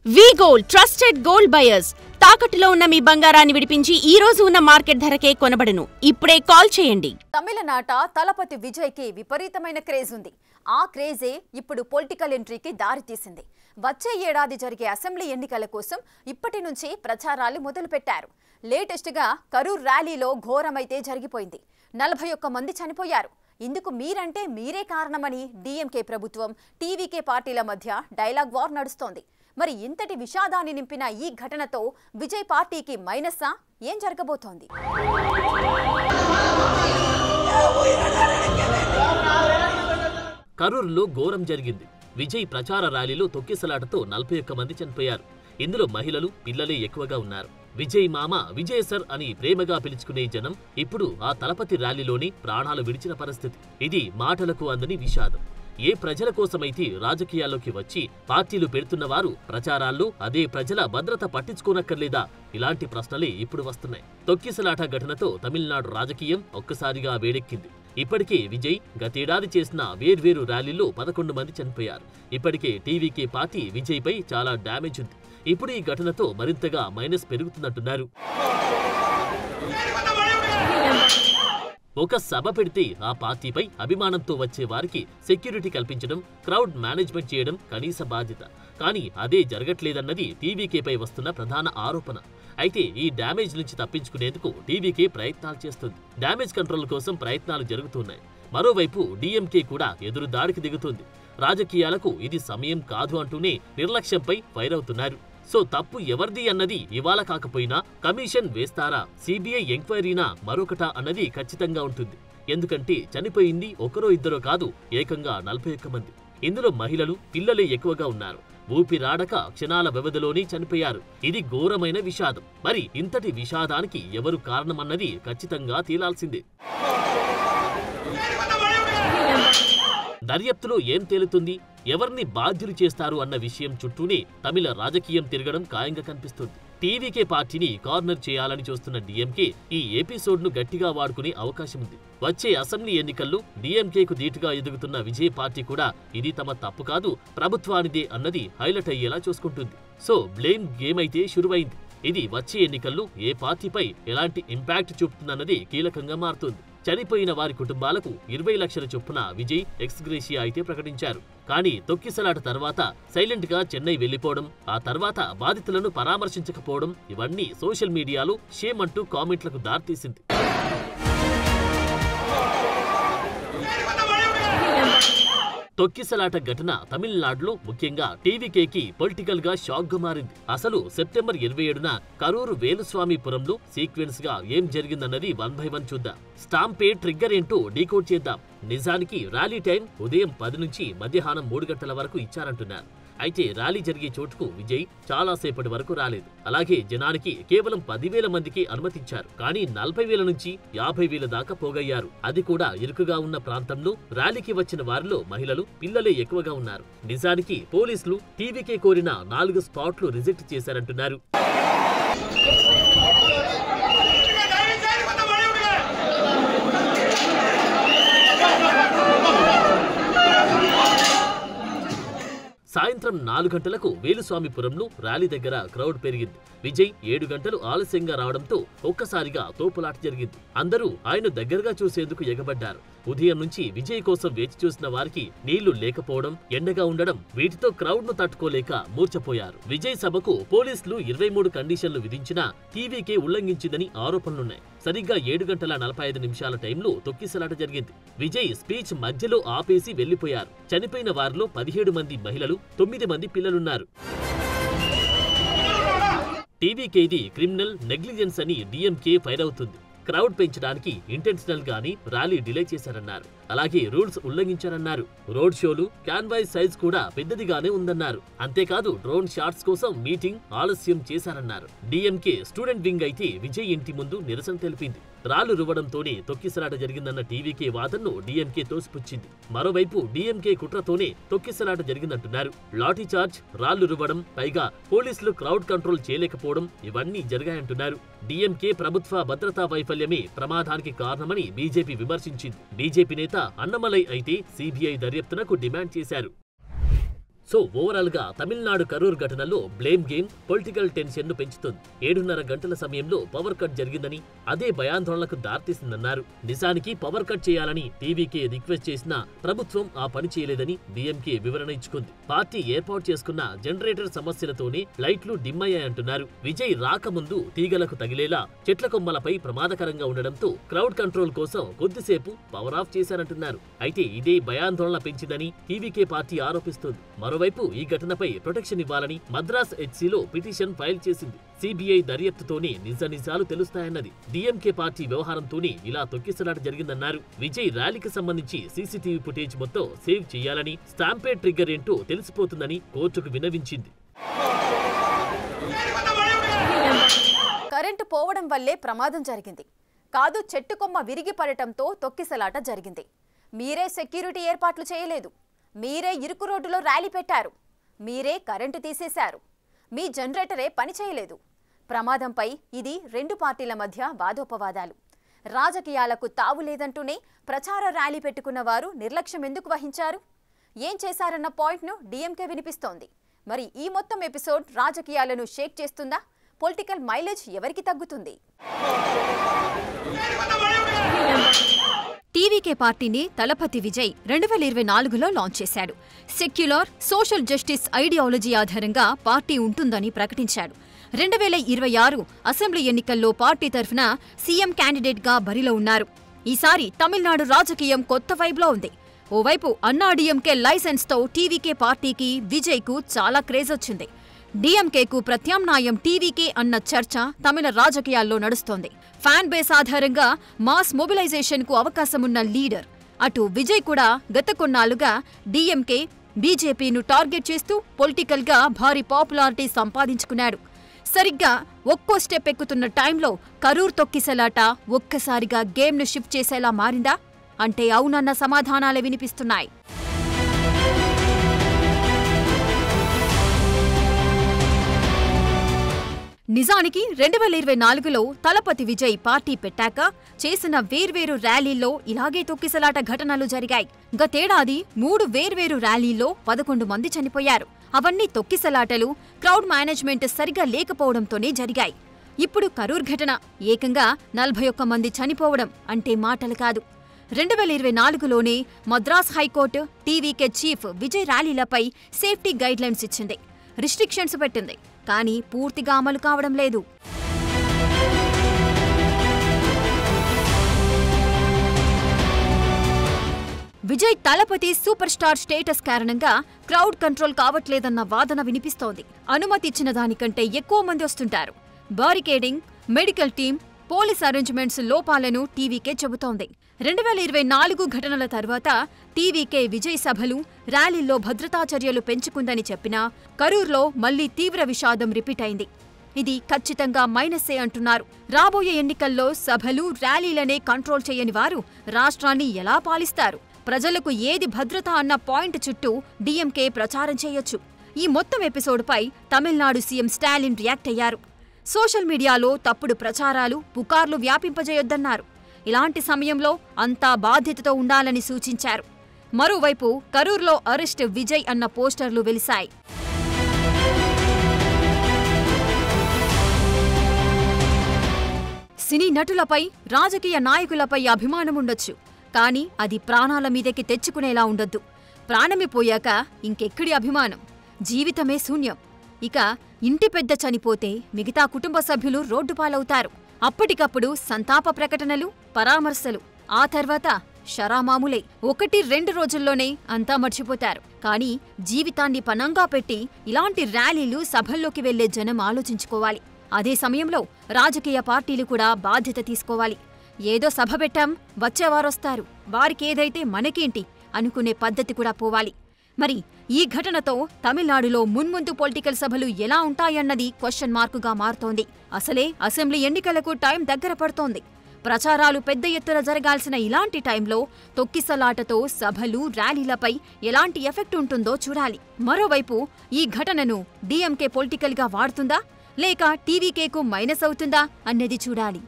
వి gold trusted gold buyers తాకట్టులో ఉన్న మీ బంగారాన్ని విడిపించి ఈ రోజు ఉన్న మార్కెట్ ధరకే కొనబడును. ఇప్పుడే కాల్ చేయండి. తమిళనాట తలపతి విజయ్కి విపరీతమైన క్రేజ్ ఉంది. ఆ క్రేజే ఇప్పుడు పొలిటికల్ ఎంట్రీకి దారి తీసింది. వచ్చే ఏడాది జరిగే అసెంబ్లీ ఎన్నికల కోసం ఇప్పటి నుంచి ప్రచారాలు మొదలుపెట్టారు. లేటెస్ట్గా కరూర్ ర్యాలీలో ఘోరమైతే జరిగిపోయింది. 41 మంది చనిపోయారు. ఇందుకు మీరంటే మీరే కారణమని డీఎంకే ప్రభుత్వం, టీవీకే పార్టీల మధ్య డైలాగ్ వార్ నడుస్తోంది. మరి ఇంతటి విషాదాన్ని నింపిన ఈ ఘటనతో విజయ్ పార్టీకి మైనస్సా? ఏం జరగబోతోంది? కరూర్లో ఘోరం జరిగింది. విజయ్ ప్రచార ర్యాలీలో తొక్కిసలాటతో 41 మంది చనిపోయారు. ఇందులో మహిళలు, పిల్లలే ఎక్కువగా ఉన్నారు. విజయ్ మామ, విజయ్ సర్ అని ప్రేమగా పిలుచుకునే జనం ఇప్పుడు ఆ తలపతి ర్యాలీలోని ప్రాణాలు విడిచిన పరిస్థితి. ఇది మాటలకు అందని విషాదం. ఏ ప్రజల కోసమైతే రాజకీయాల్లోకి వచ్చి పార్టీలు పెడుతున్న వారు ప్రచారాల్లో అదే ప్రజల భద్రత పట్టించుకోనక్కర్లేదా? ఇలాంటి ప్రశ్నలే ఇప్పుడు వస్తున్నాయి. తొక్కిసలాట ఘటనతో తమిళనాడు రాజకీయం ఒక్కసారిగా వేడెక్కింది. ఇప్పటికే విజయ్ గతేడాది చేసిన వేర్వేరు ర్యాలీల్లో 11 మంది చనిపోయారు. ఇప్పటికే టీవీకే పార్టీ విజయ్ పై చాలా డ్యామేజ్ ఉంది. ఇప్పుడు ఈ ఘటనతో మరింతగా మైనస్ పెరుగుతుందంటున్నారు. ఒక సభ పెడితే ఆ పార్టీపై అభిమానంతో వచ్చే వారికి సెక్యూరిటీ కల్పించడం, క్రౌడ్ మేనేజ్మెంట్ చేయడం కనీస బాధ్యత. కానీ అదే జరగట్లేదన్నది టీవీకేపై వస్తున్న ప్రధాన ఆరోపణ. అయితే ఈ డ్యామేజ్ నుంచి తప్పించుకునేందుకు టీవీకే ప్రయత్నాలు చేస్తుంది. డ్యామేజ్ కంట్రోల్ కోసం ప్రయత్నాలు జరుగుతున్నాయి. మరోవైపు డీఎంకే కూడా ఎదురు దాడికి దిగుతుంది. రాజకీయాలకు ఇది సమయం కాదు అంటూనే నిర్లక్ష్యంపై ఫైర్ అవుతున్నారు. సో తప్పు ఎవరిది అన్నది ఇవాళ కాకపోయినా కమిషన్ వేస్తారా, సిబిఐ ఎంక్వైరీనా, మరొకటా అన్నది ఖచ్చితంగా ఉంటుంది. ఎందుకంటే చనిపోయింది ఒకరో ఇద్దరో కాదు, ఏకంగా 41 మంది. ఇందులో మహిళలు, పిల్లలే ఎక్కువగా ఉన్నారు. ఊపిరాడక క్షణాల వ్యవధిలోనే చనిపోయారు. ఇది ఘోరమైన విషాదం. మరి ఇంతటి విషాదానికి ఎవరు కారణమన్నది ఖచ్చితంగా తేలాల్సిందే. దర్యాప్తులో ఏం తేలుతుంది, ఎవరిని బాధ్యులు చేస్తారు అన్న విషయం చుట్టూనే తమిళ రాజకీయం తిరగడం ఖాయంగా కనిపిస్తుంది. టీవీకే పార్టీని కార్నర్ చేయాలని చూస్తున్న డీఎంకే ఈ ఎపిసోడ్ను గట్టిగా వాడుకునే అవకాశం ఉంది. వచ్చే అసెంబ్లీ ఎన్నికల్లో డీఎంకేకు ధీటుగా ఎదుగుతున్న విజయ్ పార్టీ కూడా ఇది తమ తప్పు కాదు, ప్రభుత్వానిదే అన్నది హైలైట్ అయ్యేలా చూసుకుంటుంది. సో బ్లేమ్ గేమ్ అయితే షురువైంది. ఇది వచ్చే ఎన్నికల్లో ఏ పార్టీపై ఎలాంటి ఇంపాక్ట్ చూపుతుందన్నది కీలకంగా మారుతుంది. చనిపోయిన వారి కుటుంబాలకు 20 లక్షల చొప్పున విజయ్ ఎక్స్గ్రేషియా అయితే ప్రకటించారు. కానీ తొక్కిసలాట తర్వాత సైలెంట్ గా చెన్నై వెళ్లిపోవడం, ఆ తర్వాత బాధితులను పరామర్శించకపోవడం, ఇవన్నీ సోషల్ మీడియాలో షేమ్ అంటూ కామెంట్లకు దారితీసింది. తొక్కిసలాట ఘటన తమిళనాడులో ముఖ్యంగా టీవీకేకి పొలిటికల్ గా షాక్ గా మారింది. అసలు సెప్టెంబర్ 27న కరూరు వేలుస్వామిపురంలో సీక్వెన్స్ గా ఏం జరిగిందన్నది 1 by 1 చూద్దాం. స్టాంపే ట్రిగ్గర్ ఏంటో డీకోడ్ చేద్దాం. నిజానికి ర్యాలీ టైం ఉదయం 10 నుంచి మధ్యాహ్నం 3 గంటల వరకు ఇచ్చారంటున్నారు. అయితే ర్యాలీ జరిగే చోటుకు విజయ్ చాలా సేపటి వరకు రాలేదు. అలాగే జనానికి కేవలం 10,000 మందికి అనుమతించారు. కానీ 40,000 నుంచి 50,000 దాకా పోగయ్యారు. అది కూడా ఇరుకుగా ఉన్న ప్రాంతంలో. ర్యాలీకి వచ్చిన వారిలో మహిళలు, పిల్లలే ఎక్కువగా ఉన్నారు. నిజానికి పోలీసులు టీవీకే కోరిన 4 స్పాట్లు రిజెక్ట్ చేశారంటున్నారు. సాయంత్రం 4 గంటలకు వేలుస్వామిపురంలో ర్యాలీ దగ్గర క్రౌడ్ పెరిగింది. విజయ్ 7 గంటలు ఆలస్యంగా రావడంతో ఒక్కసారిగా తోపులాట జరిగింది. అందరూ ఆయన దగ్గరగా చూసేందుకు ఎగబడ్డారు. ఉదయం నుంచి విజయ్ కోసం వేచి చూసిన వారికి నీళ్లు లేకపోవడం, ఎండగా ఉండడం, వీటితో క్రౌడ్ ను తట్టుకోలేక మూర్ఛపోయారు. విజయ్ సభకు పోలీసులు 23 కండిషన్లు విధించినా టీవీకే ఉల్లంఘించిందని ఆరోపణలున్నాయి. సరిగ్గా 7 గంటల 45 నిమిషాల టైంలో తొక్కిసలాట జరిగింది. విజయ్ స్పీచ్ మధ్యలో ఆపేసి వెళ్లిపోయారు. చనిపోయిన వారిలో 17 మంది మహిళలు, 9 మంది పిల్లలున్నారు. టీవీకేది క్రిమినల్ నెగ్లిజెన్స్ అని డీఎంకే ఫైర్ అవుతుంది. క్రౌడ్ పెంచడానికి ఇంటెన్షనల్ గానీ ర్యాలీ డిలే చేశారన్నారు. అలాగే రూల్స్ ఉల్లంఘించారన్నారు. రోడ్ షోలు, క్యాన్వాస్ సైజ్ కూడా పెద్దదిగానే ఉందన్నారు. అంతేకాదు డ్రోన్ షాట్స్ కోసం మీటింగ్ ఆలస్యం చేశారన్నారు. డీఎంకే స్టూడెంట్ వింగ్ అయితే విజయ్ ఇంటి ముందు నిరసన తెలిపింది. రాళ్లు రువ్వడంతోనే తొక్కిసలాట జరిగిందన్న టీవీకే వాదనను డీఎంకే తోసిపుచ్చింది. మరోవైపు డీఎంకే కుట్రతోనే తొక్కిసలాట జరిగిందంటున్నారు. లాఠీ చార్జ్, రాళ్లు రువ్వడం, పైగా పోలీసులు క్రౌడ్ కంట్రోల్ చేయలేకపోవడం, ఇవన్నీ జరిగాయంటున్నారు. డీఎంకే ప్రభుత్వ భద్రతా వైఫల్యమే ప్రమాదానికి కారణమని బీజేపీ విమర్శించింది. బీజేపీ నేత అన్నమలై అయితే సిబిఐ దర్యాప్తునకు డిమాండ్ చేశారు. సో ఓవరాల్ గా తమిళనాడు కరూర్ ఘటనలో బ్లేమ్ గేమ్ పొలిటికల్ టెన్షన్ ను పెంచుతుంది. 7:30 గంటల సమయంలో పవర్ కట్ జరిగిందని, అదే భయాందోళనకు దారితీసిందన్నారు. నిజానికి పవర్ కట్ చేయాలని టీవీకే రిక్వెస్ట్ చేసినా ప్రభుత్వం ఆ పని చేయలేదని డీఎంకే వివరణ ఇచ్చుకుంది. పార్టీ ఏర్పాటు చేసుకున్న జనరేటర్ సమస్యలతోనే లైట్లు డిమ్ అయ్యాయంటున్నారు. విజయ్ రాకముందు తీగలకు తగిలేలా చెట్ల కొమ్మలపై ప్రమాదకరంగా ఉండడంతో క్రౌడ్ కంట్రోల్ కోసం కొద్దిసేపు పవర్ ఆఫ్ చేశారంటున్నారు. అయితే ఇదే భయాందోళన పెంచిందని టీవీకే పార్టీ ఆరోపిస్తోంది. మరోవైపు ఈ ఘటనపై ప్రొటెక్షన్ ఇవ్వాలని మద్రాస్ హెచ్సీలో పిటిషన్ ఫైల్ చేసింది. సిబిఐ దర్యాప్తుతోనే నిజాలు తెలుస్తాయన్నది. డీఎంకే పార్టీ వ్యవహారంతోనే ఇలా తొక్కిసలాట జరిగిందన్నారు. విజయ్ ర్యాలీకి సంబంధించి సీసీటీవీ ఫుటేజ్ మొత్తం సేవ్ చేయాలని, స్టాంపేడ్ ట్రిగ్గర్ ఏంటో తెలిసిపోతుందని కోర్టుకు విన్నవించింది. కరెంటు పోవడం వల్లే ప్రమాదం జరిగింది కాదు, చెట్టు కొమ్మ విరిగి పడటంతో తొక్కిసలాట జరిగింది. మీరే సెక్యూరిటీ ఏర్పాట్లు చేయలేదు, మీరే ఇరుకు రోడ్డులో ర్యాలీ పెట్టారు, మీరే కరెంటు తీసేశారు, మీ జనరేటరే పని చేయలేదు. ప్రమాదంపై ఇది 2 పార్టీల మధ్య వాదోపవాదాలు. రాజకీయాలకు తావు లేదంటూనే ప్రచార ర్యాలీ పెట్టుకున్న వారు నిర్లక్ష్యం ఎందుకు వహించారు? ఏం చేశారన్న పాయింట్ను డీఎంకే వినిపిస్తోంది. మరి ఈ మొత్తం ఎపిసోడ్ రాజకీయాలను షేక్ చేస్తుందా? పొలిటికల్ మైలేజ్ ఎవరికి తగ్గుతుంది? టీవీకే పార్టీని తలపతి విజయ్ 2024లో లాంచ్ చేశాడు. సెక్యులర్ సోషల్ జస్టిస్ ఐడియాలజీ ఆధారంగా పార్టీ ఉంటుందని ప్రకటించాడు. 2026 అసెంబ్లీ ఎన్నికల్లో పార్టీ తరఫున సీఎం క్యాండిడేట్గా బరిలో ఉన్నారు. ఈసారి తమిళనాడు రాజకీయం కొత్త వైబ్లో ఉంది. ఓవైపు అన్నాడీఎంకే లైసెన్స్తో టీవీకే పార్టీకి విజయ్కు చాలా క్రేజ్ వచ్చింది. డీఎంకేకు ప్రత్యామ్నాయం టీవీకే అన్న చర్చ తమిళ రాజకీయాల్లో నడుస్తోంది. ఫ్యాన్ బేస్ ఆధారంగా మాస్ మొబిలైజేషన్కు అవకాశమున్న లీడర్. అటు విజయ్ కూడా గత కొన్నాళ్లుగా డీఎంకే, బీజేపీను టార్గెట్ చేస్తూ పొలిటికల్గా భారీ పాపులారిటీ సంపాదించుకున్నాడు. సరిగ్గా ఒక్కో స్టెప్ ఎక్కుతున్న టైంలో కరూర్ తొక్కిసలాట ఒక్కసారిగా గేమ్ను షిఫ్ట్ చేసేలా మారిందా అంటే అవునన్న సమాధానాలే వినిపిస్తున్నాయి. నిజానికి 2024లో తలపతి విజయ్ పార్టీ పెట్టాక చేసిన వేర్వేరు ర్యాలీల్లో ఇలాగే తొక్కిసలాట ఘటనలు జరిగాయి. గతేడాది 3 వేర్వేరు ర్యాలీల్లో 11 మంది చనిపోయారు. అవన్నీ తొక్కిసలాటలు, క్రౌడ్ మేనేజ్మెంట్ సరిగా లేకపోవడంతోనే జరిగాయి. ఇప్పుడు కరూర్ ఘటన ఏకంగా 41 మంది చనిపోవడం అంటే మాటలు కాదు. 2024లోనే మద్రాస్ హైకోర్టు టీవీకే చీఫ్ విజయ్ ర్యాలీలపై సేఫ్టీ గైడ్లైన్స్ ఇచ్చింది, రిస్ట్రిక్షన్స్ పెట్టింది. కానీ పూర్తిగా అమలు కావడం లేదు. Vijay Thalapathy super star status కారణంగా క్రౌడ్ కంట్రోల్ కావట్లేదన్న వాదన వినిపిస్తోంది. అనుమతి ఇచ్చిన దానికంటే ఎక్కువ మంది వస్తుంటారు. Barricading, medical team, police arrangements లోపాలను టీవీకే చెబుతోంది. 2024 ఘటనల తర్వాత టీవీకే విజయ్ సభలు, ర్యాలీల్లో భద్రతా చర్యలు పెంచుకుందని చెప్పినా కరూర్లో మళ్లీ తీవ్ర విషాదం రిపీట్ అయింది. ఇది ఖచ్చితంగా మైనస్సే అంటున్నారు. రాబోయే ఎన్నికల్లో సభలు, ర్యాలీలనే కంట్రోల్ చేయని వారు రాష్ట్రాన్ని ఎలా పాలిస్తారు? ప్రజలకు ఏది భద్రత అన్న పాయింట్ చుట్టూ డీఎంకే ప్రచారం చేయొచ్చు. ఈ మొత్తం ఎపిసోడ్పై తమిళనాడు సీఎం స్టాలిన్ రియాక్ట్ అయ్యారు. సోషల్ మీడియాలో తప్పుడు ప్రచారాలు, పుకార్లు వ్యాపింపజేయొద్దన్నారు. ఇలాంటి సమయంలో అంతా బాధ్యతతో ఉండాలని సూచించారు. మరోవైపు కరూర్లో అరెస్ట్ విజయ్ అన్న పోస్టర్లు వెలిశాయి. సినీ నటులపై, రాజకీయ నాయకులపై అభిమానముండొచ్చు, కానీ అది ప్రాణాల మీదకి తెచ్చుకునేలా ఉండొద్దు. ప్రాణమిపోయాక ఇంకెక్కడి అభిమానం? జీవితమే శూన్యం. ఇక ఇంటి పెద్ద చనిపోతే మిగతా కుటుంబ సభ్యులు రోడ్డుపాలవుతారు. అప్పటికప్పుడు సంతాప ప్రకటనలు, పరామర్శలు, ఆ తర్వాత షరామామూలే. 1-2 రోజుల్లోనే అంతా మర్చిపోతారు. కానీ జీవితాన్ని పణంగా పెట్టి ఇలాంటి ర్యాలీలు, సభల్లోకి వెళ్లే జనం ఆలోచించుకోవాలి. అదే సమయంలో రాజకీయ పార్టీలు కూడా బాధ్యత తీసుకోవాలి. ఏదో సభ పెట్టాం, వచ్చేవారొస్తారు, వారికేదైతే మనకేంటి అనుకునే పద్ధతి కూడా పోవాలి. మరి ఈ ఘటనతో తమిళనాడులో మున్ముందు పొలిటికల్ సభలు ఎలా ఉంటాయన్నది క్వశ్చన్ మార్కుగా మారుతోంది. అసలే అసెంబ్లీ ఎన్నికలకు టైం దగ్గర పడుతోంది. ప్రచారాలు పెద్ద ఎత్తున జరగాల్సిన ఇలాంటి టైంలో తొక్కిసలాటతో సభలు, ర్యాలీలపై ఎలాంటి ఎఫెక్ట్ ఉంటుందో చూడాలి. మరోవైపు ఈ ఘటనను డీఎంకే పొలిటికల్గా వాడుతుందా లేక టీవీకేకు మైనస్ అవుతుందా అన్నది చూడాలి.